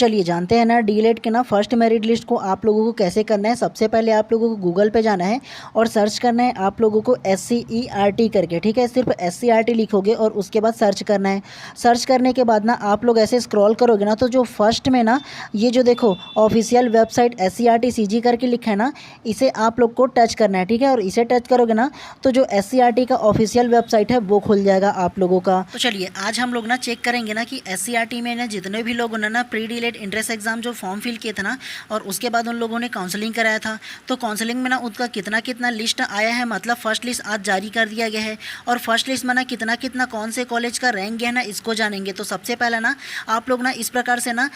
चलिए जानते हैं ना डीएलएड के ना फर्स्ट मेरिट लिस्ट को आप लोगों को कैसे करना है। सबसे पहले आप लोगों को गूगल पे जाना है और सर्च करना है आप लोगों को SCERT करके, ठीक है। सिर्फ SCERT लिखोगे और उसके बाद सर्च करना है। सर्च करने के बाद ना आप लोग ऐसे स्क्रॉल करोगे ना तो जो फर्स्ट में ना ये जो देखो ऑफिशियल वेबसाइट SCERT CG करके लिखा है ना, इसे आप लोग को टच करना है, ठीक है। और इसे टच करोगे ना तो जो SCERT का ऑफिशियल वेबसाइट है वो खुल जाएगा आप लोगों का। तो चलिए आज हम लोग ना चेक करेंगे ना कि SCERT में ना जितने भी लोगों ने ना प्री डीएलएड एंट्रेंस एग्जाम जो फॉर्म फिल किए थे ना और उसके बाद उन लोगों ने काउंसलिंग कराया था, तो काउंसलिंग में ना उनका कितना कितना लिस्ट आया है, मतलब फर्स्ट लिस्ट आज जारी कर दिया गया है। और फर्स्ट लिस्ट में ना कितना कितना कौन से कॉलेज का रैंक गया है ना, इसको जानेंगे। तो सबसे पहले ना आप लोग ना इस प्रकार से ना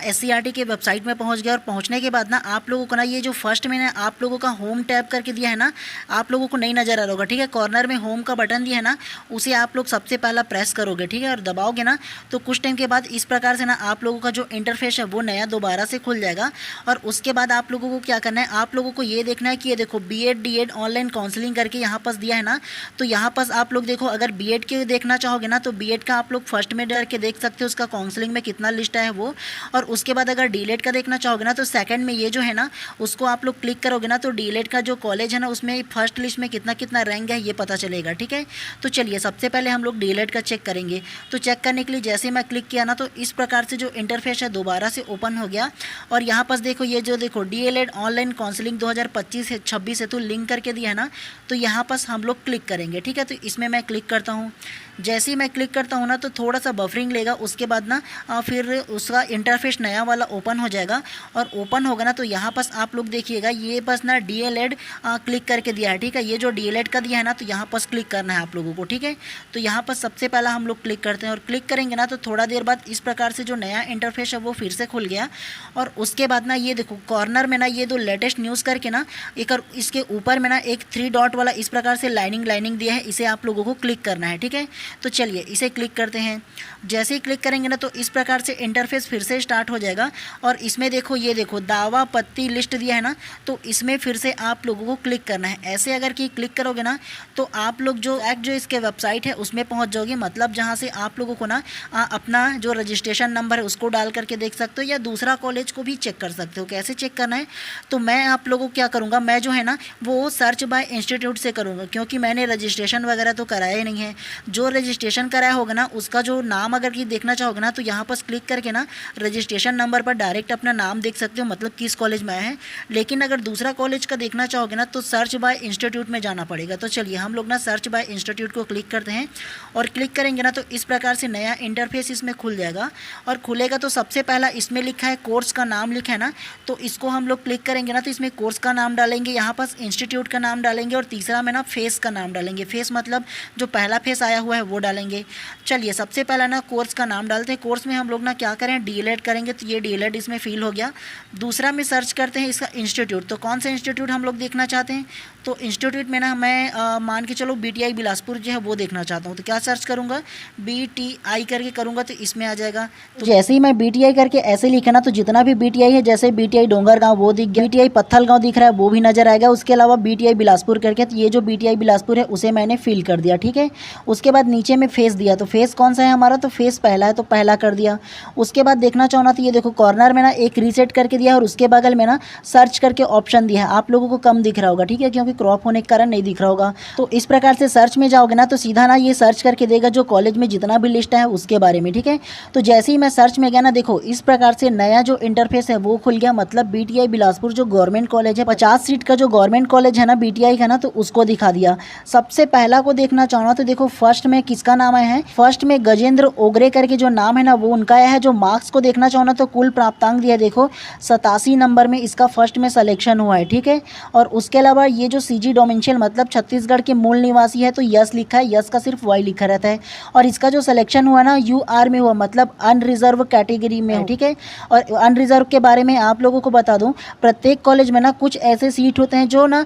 SCERT के वेबसाइट में पहुंच गए और पहुंचने के बाद ना आप लोगों को ना ये जो फर्स्ट में ना आप लोगों का होम टैब करके दिया है ना, आप लोगों को नहीं नजर आ रहा होगा, ठीक है। कॉर्नर में होम का बटन दिया है ना, उसे आप लोग सबसे पहला प्रेस करोगे, ठीक है। और दबाओगे ना तो कुछ टाइम के बाद इस प्रकार से ना आप लोगों का जो इंटरफेस है वो नया दोबारा से खुल जाएगा। और उसके बाद आप लोगों को क्या करना है, आप लोगों को ये देखना है कि ये देखो बीएड डीएड ऑनलाइन काउंसलिंग करके यहाँ पास दिया है ना, तो यहाँ पास आप लोग देखो अगर बीएड के देखना चाहोगे ना तो बीएड का आप लोग फर्स्ट में डर के देख सकते हो उसका काउंसलिंग में कितना लिस्ट है वो। और उसके बाद अगर डीएलएड का देखना चाहोगे ना तो सेकंड में ये जो है ना उसको आप लोग क्लिक करोगे ना तो डीएलएड का जो कॉलेज है ना उसमें फर्स्ट लिस्ट में कितना कितना रैंक है ये पता चलेगा, ठीक है। तो चलिए सबसे पहले हम लोग डीएलएड का चेक करेंगे। तो चेक करने के लिए जैसे मैं क्लिक किया ना तो इस प्रकार से जो इंटरफेस है दोबारा से ओपन हो गया। और यहाँ पास देखो ये जो देखो डीएलएड ऑनलाइन काउंसलिंग 2025-26 हेतु लिंक करके दिया है ना, तो यहाँ पास हम लोग क्लिक करेंगे, ठीक है। तो इसमें मैं क्लिक करता हूँ। जैसे ही मैं क्लिक करता हूँ ना तो थोड़ा सा बफरिंग लेगा, उसके बाद ना फिर उसका इंटरफेस नया वाला ओपन हो जाएगा। और ओपन होगा ना तो यहाँ पास आप लोग देखिएगा ये बस ना डीएलएड क्लिक करके दिया है, ठीक है। ये जो डीएलएड का दिया है ना तो यहाँ पास क्लिक करना है आप लोगों को, ठीक है। तो यहाँ पर सबसे पहला हम लोग क्लिक करते हैं और क्लिक करेंगे ना तो थोड़ा देर बाद इस प्रकार से जो नया इंटरफेस है वो फिर से खुल गया। और उसके बाद ना ये देखो कॉर्नर में ना ये दो लेटेस्ट न्यूज़ करके ना एक और इसके ऊपर में ना एक 3 डॉट वाला इस प्रकार से लाइनिंग दिया है, इसे आप लोगों को क्लिक करना है, ठीक है। तो चलिए इसे क्लिक करते हैं। जैसे ही क्लिक करेंगे ना तो इस प्रकार से इंटरफेस फिर से स्टार्ट हो जाएगा। और इसमें देखो ये देखो दावा पत्ती लिस्ट दिया है ना, तो इसमें फिर से आप लोगों को क्लिक करना है। ऐसे अगर कि क्लिक करोगे ना तो आप लोग जो इसके वेबसाइट है उसमें पहुंच जाओगे, मतलब जहां से आप लोगों को ना अपना जो रजिस्ट्रेशन नंबर है उसको डाल करके देख सकते हो या दूसरा कॉलेज को भी चेक कर सकते हो। कैसे चेक करना है तो मैं आप लोगों को क्या करूँगा, मैं जो है ना वो सर्च बाय इंस्टीट्यूट से करूँगा, क्योंकि मैंने रजिस्ट्रेशन वगैरह तो कराया ही नहीं है। जो रजिस्ट्रेशन कराया होगा ना उसका जो नाम अगर कि देखना चाहोगे ना तो यहाँ पर क्लिक करके ना रजिस्ट्रेशन नंबर पर डायरेक्ट अपना नाम देख सकते हो, मतलब किस कॉलेज में आया है। लेकिन अगर दूसरा कॉलेज का देखना चाहोगे ना तो सर्च बाय इंस्टीट्यूट में जाना पड़ेगा। तो चलिए हम लोग ना सर्च बाय इंस्टीट्यूट को क्लिक करते हैं और क्लिक करेंगे ना तो इस प्रकार से नया इंटरफेस इसमें खुल जाएगा। और खुलेगा तो सबसे पहला इसमें लिखा है कोर्स का नाम लिखा है ना, तो इसको हम लोग क्लिक करेंगे ना तो इसमें कोर्स का नाम डालेंगे, यहाँ पास इंस्टीट्यूट का नाम डालेंगे और तीसरा में ना फेस का नाम डालेंगे। फेस मतलब जो पहला फेस आया हुआ है वो डालेंगे। चलिए सबसे पहला ना कोर्स का नाम डालते हैं। कोर्स में हम लोग ना क्या करें डीएलएड करेंगे, तो ये डीएलएड इसमें फिल हो गया। दूसरा में सर्च करते हैं इसका इंस्टीट्यूट, तो कौन सा इंस्टीट्यूट हम लोग देखना चाहते हैं, तो इंस्टीट्यूट में ना मैं मान के चलो BTI बिलासपुर जो है वो देखना चाहता हूँ। तो क्या सर्च करूँगा, BTI करके करूँगा तो इसमें आ जाएगा। तो जैसे ही मैं BTI करके ऐसे लिखा ना तो जितना भी BTI है, जैसे BTI डोंगरगांव वो दिख गया, BTI पत्थलगांव दिख रहा है वो भी नजर आएगा। उसके अलावा BTI बिलासपुर करके, तो ये जो BTI बिलासपुर है उसे मैंने फिल कर दिया, ठीक है। उसके बाद नीचे में फेस दिया, तो फेस कौन सा है हमारा, तो फेस पहला है तो पहला कर दिया। उसके बाद देखना चाहना तो ये देखो कॉर्नर में ना एक रीसेट करके दिया और उसके बगल में ना सर्च करके ऑप्शन दिया है। आप लोगों को कम दिख रहा होगा, ठीक है, क्योंकि क्रॉप होने के कारण नहीं दिख रहा होगा। तो इस प्रकार से सर्च में जाओगे ना तो सीधा ना ये सर्च करके देगा जो कॉलेज में जितना भी लिस्ट है उसके बारे में, ठीक है। तो जैसे ही मैं सर्च में गया ना देखो इस प्रकार से नया जो इंटरफेस है वो खुल गया, मतलब BTI बिलासपुर जो गवर्नमेंट कॉलेज है 50 सीट का जो गवर्नमेंट कॉलेज है ना BTI का ना, तो उसको दिखा दिया। सबसे पहला को देखना चाहना तो देखो फर्स्ट में किसका नाम आया है, फर्स्ट में गजेंद्र ओगरे करके जो नाम है ना वो उनका आया है। जो मार्क्स को देखना चाहो ना तो कुल प्राप्तांक दिया देखो 87 नंबर में इसका फर्स्ट में सिलेक्शन हुआ है, ठीक है। और उसके अलावा ये जो CG डोमेंशियल मतलब छत्तीसगढ़ के मूल निवासी है तो यस लिखा है, यस का सिर्फ वाई लिखा रहता है। और इसका जो सिलेक्शन हुआ ना UR में हुआ, मतलब अनरिजर्व कैटेगरी में, ठीक है। और अनरिजर्व के बारे में आप लोगों को बता दूं, प्रत्येक कॉलेज में ना कुछ ऐसे सीट होते हैं जो ना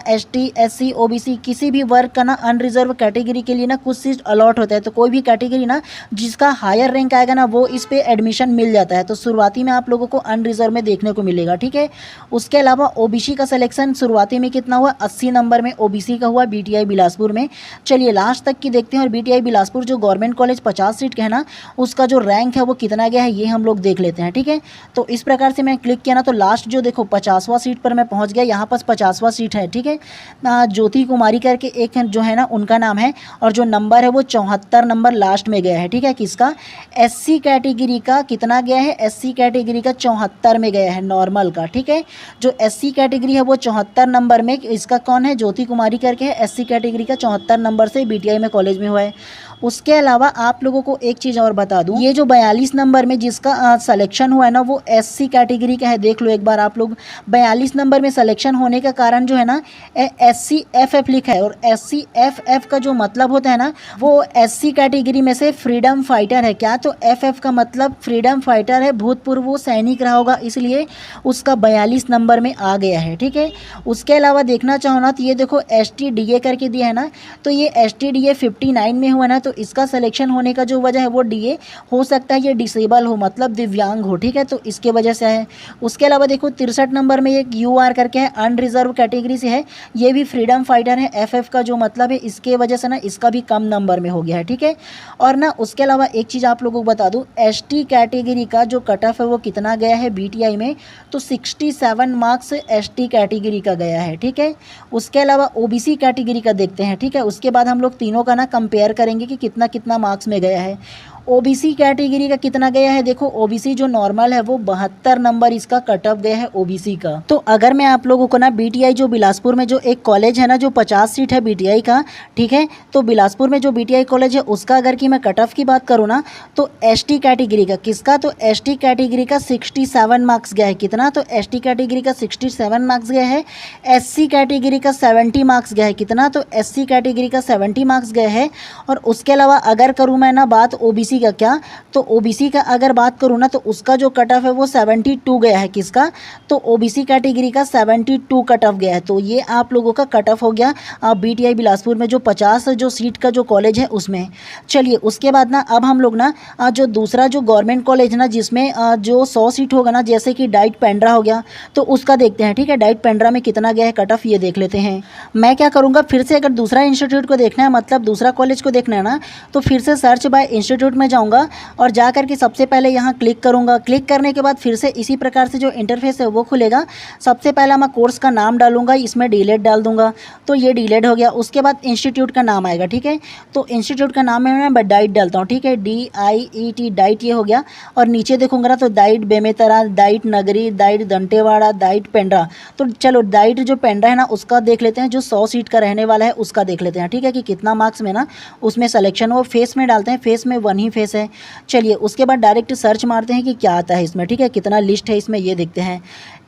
ST SC OBC किसी भी वर्ग का ना अनरिजर्व कैटेगरी के लिए ना कुछ सीट अलॉट होता है। तो कोई भी कैटेगरी ना जिसका हायर रैंक आएगा ना वो इस पे एडमिशन मिल जाता है। तो शुरुआती में आप लोगों को अनरिजर्व में देखने को मिलेगा, ठीक है। उसके अलावा OBC का सिलेक्शन शुरुआती में कितना हुआ 80 नंबर में ओबीसी का हुआ बीटीआई बिलासपुर में। चलिए लास्ट तक की देखते हैं, और बीटीआई बिलासपुर जो गवर्नमेंट कॉलेज 50 सीट का है ना, उसका जो रैंक है वो कितना गया है ये हम लोग देख लेते हैं। ठीक है, तो इस प्रकार से मैं क्लिक किया ना, तो लास्ट जो देखो 50वां सीट पर मैं पहुंच गया। यहाँ पर 50वां सीट है। ठीक है, ज्योति कुमारी करके एक जो है ना उनका नाम है, और जो नंबर है वो 74 नंबर लास्ट में गया है। ठीक है, किसका? एससी कैटेगरी का कितना गया है? एससी कैटेगरी का 74 में गया है, नॉर्मल का। ठीक है, जो एससी कैटेगरी है वो 74 नंबर में, इसका कौन है? ज्योति कुमारी करके है, एससी कैटेगरी का 74 नंबर से बीटीआई में कॉलेज में हुआ है। उसके अलावा आप लोगों को एक चीज़ और बता दूं, ये जो 42 नंबर में जिसका सिलेक्शन हुआ है ना, वो एससी कैटेगरी का है। देख लो एक बार आप लोग, 42 नंबर में सिलेक्शन होने का कारण जो है ना, SCFF लिखा है, और SCFF का जो मतलब होता है ना, वो एससी कैटेगरी में से फ्रीडम फाइटर है। क्या? तो FF का मतलब फ्रीडम फाइटर है, भूतपूर्व वो सैनिक रहा होगा, इसलिए उसका 42 नंबर में आ गया है। ठीक है, उसके अलावा देखना चाहो ना, तो ये देखो STDA करके दिया है ना, तो ये STDA 59 में हुआ ना, तो इसका सिलेक्शन होने का जो वजह है वो DA हो सकता है ये डिसेबल हो, मतलब दिव्यांग हो। ठीक है, तो इसके वजह से है। उसके अलावा देखो 63 नंबर में एक UR करके है, अनरिजर्व कैटेगरी से है, ये भी फ्रीडम फाइटर है। FF का जो मतलब है, इसके वजह से ना इसका भी कम नंबर में हो गया है। ठीक है, और ना उसके अलावा एक चीज़ आप लोगों को बता दूँ, ST कैटेगरी का जो कट ऑफ है वो कितना गया है BTI में, तो 67 मार्क्स ST कैटेगरी का गया है। ठीक है, उसके अलावा OBC कैटेगरी का देखते हैं। ठीक है, उसके बाद हम लोग तीनों का ना कंपेयर करेंगे कि कितना कितना मार्क्स में गया है। ओबीसी कैटेगरी का कितना गया है? देखो ओबीसी जो नॉर्मल है वो 72 नंबर इसका कट ऑफ गया है ओबीसी का। तो अगर मैं आप लोगों को ना बीटीआई जो बिलासपुर में जो एक कॉलेज है ना, जो 50 सीट है बीटीआई का, ठीक है, तो बिलासपुर में जो बीटीआई कॉलेज है उसका अगर कि मैं कट ऑफ की बात करूँ ना, तो एसटी कैटेगरी का किसका? तो एसटी कैटेगरी का 67 मार्क्स गया है। कितना? तो एसटी कैटेगरी का 67 मार्क्स गया है। एससी कैटेगरी का 70 मार्क्स गया है। कितना? तो एससी कैटेगरी का 70 मार्क्स गया है। और उसके अलावा अगर करूँ मैं ना बात ओबीसी का, क्या? तो ओबीसी का अगर बात करूँ ना, तो उसका जो कट ऑफ है वो 72 गया है। किसका? तो ओबीसी कैटेगरी का 72 कट ऑफ गया है। तो ये आप लोगों का कट ऑफ हो गया बीटीआई बिलासपुर में जो 50 जो सीट का जो कॉलेज है उसमें। चलिए उसके बाद ना अब हम लोग ना जो दूसरा जो गवर्नमेंट कॉलेज ना जिसमें जो 100 सीट होगा ना, जैसे कि डाइट पेंड्रा हो गया, तो उसका देखते हैं। ठीक है, डाइट पेंड्रा में कितना गया है कट ऑफ, ये देख लेते हैं। मैं क्या करूँगा, फिर से अगर दूसरा इंस्टीट्यूट को देखना है, मतलब दूसरा कॉलेज को देखना है ना, तो फिर से सर्च बाय इंस्टीट्यूट में जाऊंगा और जा करके सबसे पहले यहाँ क्लिक करूँगा। क्लिक करने के बाद फिर से इसी प्रकार से जो इंटरफेस है वो खुलेगा। सबसे पहला मैं कोर्स का नाम डालूंगा, इसमें डीलेट डाल दूंगा, तो ये डीलेट हो गया। उसके बाद इंस्टीट्यूट का नाम आएगा। ठीक है, तो इंस्टीट्यूट का नाम है मैं डाइट डालता हूँ। ठीक है, DIET डाइट ये हो गया। और नीचे देखूंगा ना तो डाइट बेमेतरा, डाइट नगरी, डाइट दंतेवाड़ा, डाइट पेंड्रा। तो चलो डाइट जो पेंड्रा है ना उसका देख लेते हैं, जो 100 सीट का रहने वाला है उसका देख लेते हैं। ठीक है, कि कितना मार्क्स में ना उसमें सिलेक्शन हो। फेस में डालते हैं, फेस में 1 ही फेस है। चलिए उसके बाद डायरेक्ट सर्च मारते हैं कि क्या आता है इसमें। ठीक है, कितना लिस्ट है इसमें ये देखते हैं।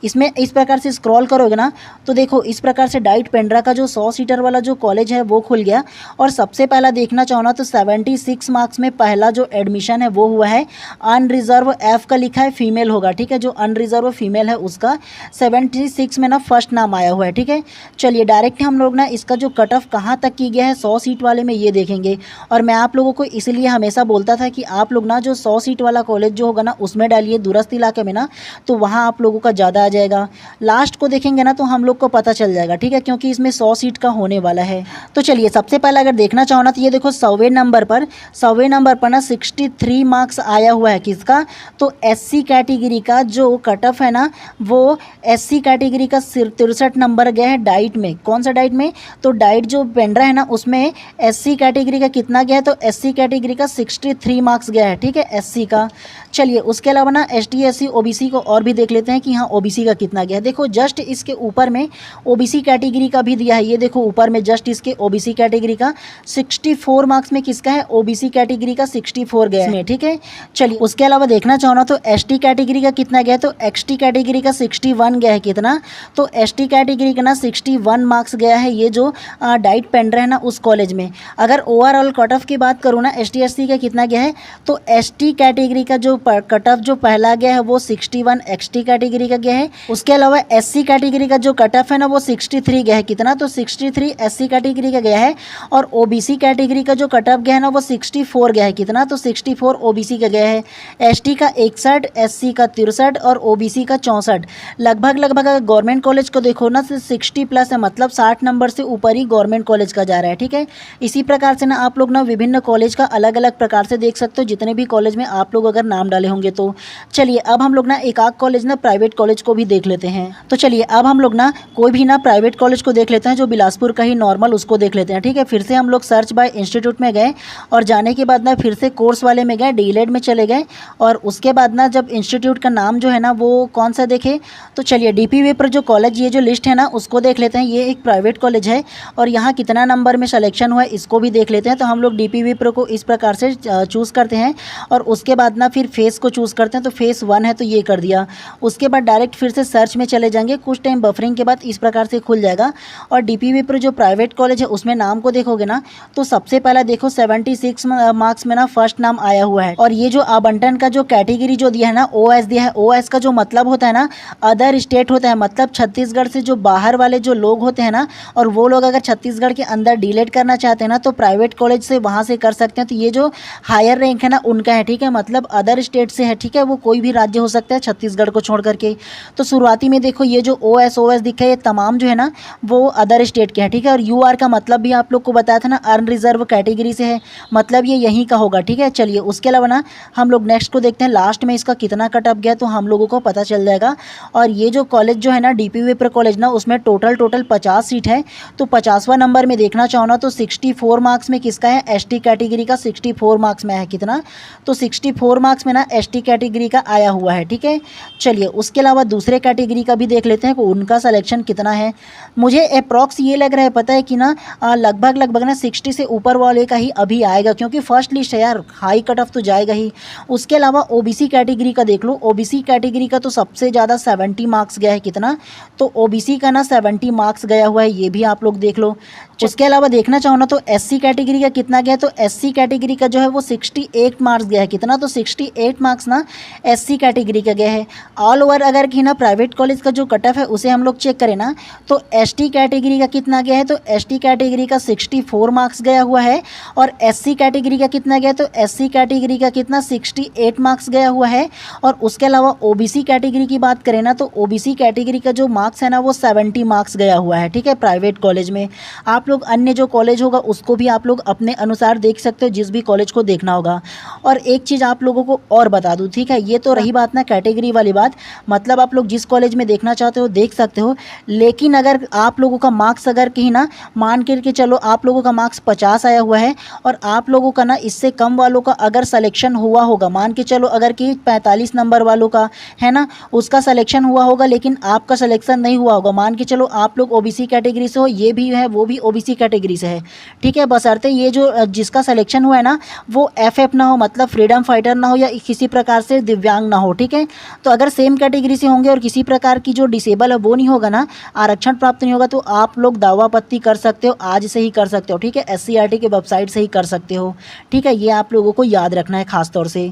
इसमें इस प्रकार से स्क्रॉल करोगे ना तो देखो इस प्रकार से डाइट पेंड्रा का जो 100 सीटर वाला जो कॉलेज है वो खुल गया। और सबसे पहला देखना चाहो ना तो 76 मार्क्स में पहला जो एडमिशन है वो हुआ है। अनरिजर्व F का लिखा है, फीमेल होगा। ठीक है, जो अनरिजर्व फीमेल है उसका 76 में ना फर्स्ट नाम आया हुआ है। ठीक है, चलिए डायरेक्ट हम लोग ना इसका जो कट ऑफ कहाँ तक की गया है 100 सीट वाले में ये देखेंगे। और मैं आप लोगों को इसलिए हमेशा बोलता था कि आप लोग ना जो 100 सीट वाला कॉलेज जो होगा ना उसमें डालिए, दूरस्थ इलाके में ना, तो वहाँ आप लोगों का ज़्यादा जाएगा। लास्ट को देखेंगे ना तो हम लोग को पता चल जाएगा। ठीक है, क्योंकि इसमें 100 सीट का होने वाला है। तो चलिए सबसे पहले अगर देखना चाहो ना तो ये देखो 100वें नंबर पर ना 63 मार्क्स आया हुआ है। किसका? तो एससी कैटेगरी का जो कट ऑफ है ना वो एससी कैटेगरी का 63 नंबर गया है डाइट में। कौन सा डाइट में? तो डाइट जो पेंड्रा है ना उसमें एससी कैटेगरी का कितना गया है? तो एससी कैटेगरी का 63 मार्क्स गया है। ठीक है, एससी का। चलिए उसके अलावा ना एसटी एससी ओबीसी को और भी देख लेते हैं कि हाँ ओबीसी का कितना गया है। देखो जस्ट इसके ऊपर में ओबीसी कैटेगरी का भी दिया है। ये देखो ऊपर में जस्ट इसके ओबीसी कैटेगरी का 64 मार्क्स में किसका है? ओबीसी कैटेगरी का 64 गया है। ठीक है, चलिए उसके अलावा देखना चाहो ना तो एसटी कैटेगरी का कितना गया है? तो एक्सटी कैटेगरी का 61 गया है। कितना? तो एसटी कैटेगरी का ना 61 मार्क्स गया है। ये जो डाइट पेंड्रा है ना उस कॉलेज में। अगर ओवरऑल कट ऑफ की बात करूँ ना एसटी एससी का कितना गया है, तो एसटी कैटेगरी का जो कट ऑफ जो पहला गया है वो 61 एक्सटी कैटेगरी का गया है। उसके अलावा एससी कैटेगरी का जो कट ऑफ है ना वो 63 गया है। कितना? तो 63 एससी कैटेगरी का गया है। और ओबीसी कैटेगरी का जो कट ऑफ गया है ना वो 64 गया है। कितना? तो 64 ओबीसी का गया है। एसटी का 61, एससी का 63 और ओबीसी का 64। लगभग अगर गवर्नमेंट कॉलेज को देखो ना तो 60 प्लस है, मतलब 60 नंबर से ऊपर ही गवर्नमेंट कॉलेज का जा रहा है। ठीक है, इसी प्रकार से ना आप लोग ना विभिन्न कॉलेज का अलग अलग प्रकार से देख सकते हो, जितने भी कॉलेज में आप लोग अगर नाम डाले होंगे तो। चलिए अब हम लोग ना एक आध कॉलेज ना प्राइवेट कॉलेज को भी देख लेते हैं। तो चलिए अब हम लोग ना कोई भी ना प्राइवेट कॉलेज को देख लेते हैं, जो बिलासपुर का ही नॉर्मल, उसको देख लेते हैं। ठीक है, फिर से हम लोग सर्च बाय इंस्टीट्यूट में गए और जाने के बाद ना फिर से कोर्स वाले में गए, डीएलएड में चले गए। और उसके बाद ना जब इंस्टीट्यूट का नाम जो है ना वो कौन सा देखे, तो चलिए डीपी विप्र जो कॉलेज, ये जो लिस्ट है ना उसको देख लेते हैं। ये एक प्राइवेट कॉलेज है और यहाँ कितना नंबर में सिलेक्शन हुआ है इसको भी देख लेते हैं। तो हम लोग डीपी विप्र को इस प्रकार से चूज़ करते हैं और उसके बाद ना फिर फेस को चूज़ करते हैं। तो फेस 1 है तो ये कर दिया। उसके बाद डायरेक्ट फिर से सर्च में चले जाएंगे, कुछ टाइम बफरिंग के बाद इस प्रकार से खुल जाएगा। और डीपी विप्र जो प्राइवेट कॉलेज है उसमें नाम को देखोगे ना तो सबसे पहला देखो 76 मार्क्स में ना फर्स्ट नाम आया हुआ है। और ये जो आवंटन का जो कैटेगरी जो दिया है ना ओएस दिया है। ओएस का जो मतलब होता है ना अदर स्टेट होता है, मतलब छत्तीसगढ़ से जो बाहर वाले जो लोग होते हैं ना, और वो लोग अगर छत्तीसगढ़ के अंदर डीलेट करना चाहते हैं ना तो प्राइवेट कॉलेज से वहाँ से कर सकते हैं। तो ये जो हायर रैंक है ना उनका है। ठीक है, मतलब अदर स्टेट से है। ठीक है, वो कोई भी राज्य हो सकता है छत्तीसगढ़ को छोड़ करके। तो शुरुआती में देखो ये जो ओएस दिखा है ये तमाम जो है ना वो अदर स्टेट के हैं। ठीक है, और यूआर का मतलब भी आप लोग को बताया था ना, अनरिजर्व कैटेगरी से है, मतलब ये यहीं का होगा। ठीक है, चलिए उसके अलावा ना हम लोग नेक्स्ट को देखते हैं, लास्ट में इसका कितना कट ऑफ गया तो हम लोगों को पता चल जाएगा। और ये जो कॉलेज जो है ना डीपी विप्र कॉलेज ना उसमें टोटल 50 सीट है। तो 50वां नंबर में देखना चाहो ना तो 64 मार्क्स में किसका है, एसटी कैटेगरी का 64 मार्क्स में है। कितना? तो 64 मार्क्स में ना एसटी कैटेगरी का आया हुआ है। ठीक है, चलिए उसके अलावा दूसरे कैटेगरी का भी देख लेते हैं कि उनका सिलेक्शन कितना है। मुझे अप्रॉक्स ये लग रहा है पता है कि ना लगभग ना 60 से ऊपर वाले का ही अभी आएगा, क्योंकि फर्स्ट लिस्ट है यार, हाई कट ऑफ तो जाएगा ही। उसके अलावा ओबीसी कैटेगरी का देख लो। ओबीसी कैटेगरी का तो सबसे ज़्यादा 70 मार्क्स गया है। कितना? तो ओबीसी का ना 70 मार्क्स गया हुआ है, ये भी आप लोग देख लो। उसके अलावा देखना चाहो ना तो एससी कैटेगरी का कितना गया, तो एससी कैटेगरी का जो है वो 68 मार्क्स गया है। कितना? तो 68 मार्क्स ना एससी कैटेगरी का गया है। ऑल ओवर अगर कि ना प्राइवेट कॉलेज का जो कट ऑफ है उसे हम लोग चेक करें ना तो एसटी कैटेगरी का कितना गया है, तो एसटी कैटेगरी का 64 मार्क्स गया हुआ है। और एससी कैटेगरी का कितना गया, तो एससी कैटेगरी का कितना 68 मार्क्स गया हुआ है। और उसके अलावा ओबीसी कैटेगरी की बात करें ना तो ओबीसी कैटेगरी का जो मार्क्स है ना वो 70 मार्क्स गया हुआ है। ठीक है, प्राइवेट कॉलेज में। आप लोग अन्य जो कॉलेज होगा उसको भी आप लोग अपने अनुसार देख सकते हो, जिस भी कॉलेज को देखना होगा। और एक चीज़ आप लोगों को और बता दूं, ठीक है, ये तो रही बात ना कैटेगरी वाली बात, मतलब आप लोग जिस कॉलेज में देखना चाहते हो देख सकते हो। लेकिन अगर आप लोगों का मार्क्स अगर कहीं ना मान करके चलो आप लोगों का मार्क्स 50 आया हुआ है और आप लोगों का ना इससे कम वालों का अगर सिलेक्शन हुआ होगा, मान के चलो अगर कि 45 नंबर वालों का है ना उसका सिलेक्शन हुआ होगा लेकिन आपका सिलेक्शन नहीं हुआ होगा, मान के चलो आप लोग ओबीसी कैटेगरी से हो, ये भी है वो भी ओबीसी कैटेगरी से है। ठीक है, बशर्ते ये जो जिसका सिलेक्शन हुआ है ना वो एफएफ ना हो, मतलब फ्रीडम फाइटर ना हो या किसी प्रकार से दिव्यांग ना हो। ठीक है, तो अगर सेम कैटेगरी से होंगे और किसी प्रकार की जो डिसेबल है वो नहीं होगा ना, आरक्षण प्राप्त नहीं होगा, तो आप लोग दावा आपत्ति कर सकते हो, आज से ही कर सकते हो। ठीक है, एससीईआरटी के वेबसाइट से ही कर सकते हो। ठीक है, ये आप लोगों को याद रखना है खास तौर से।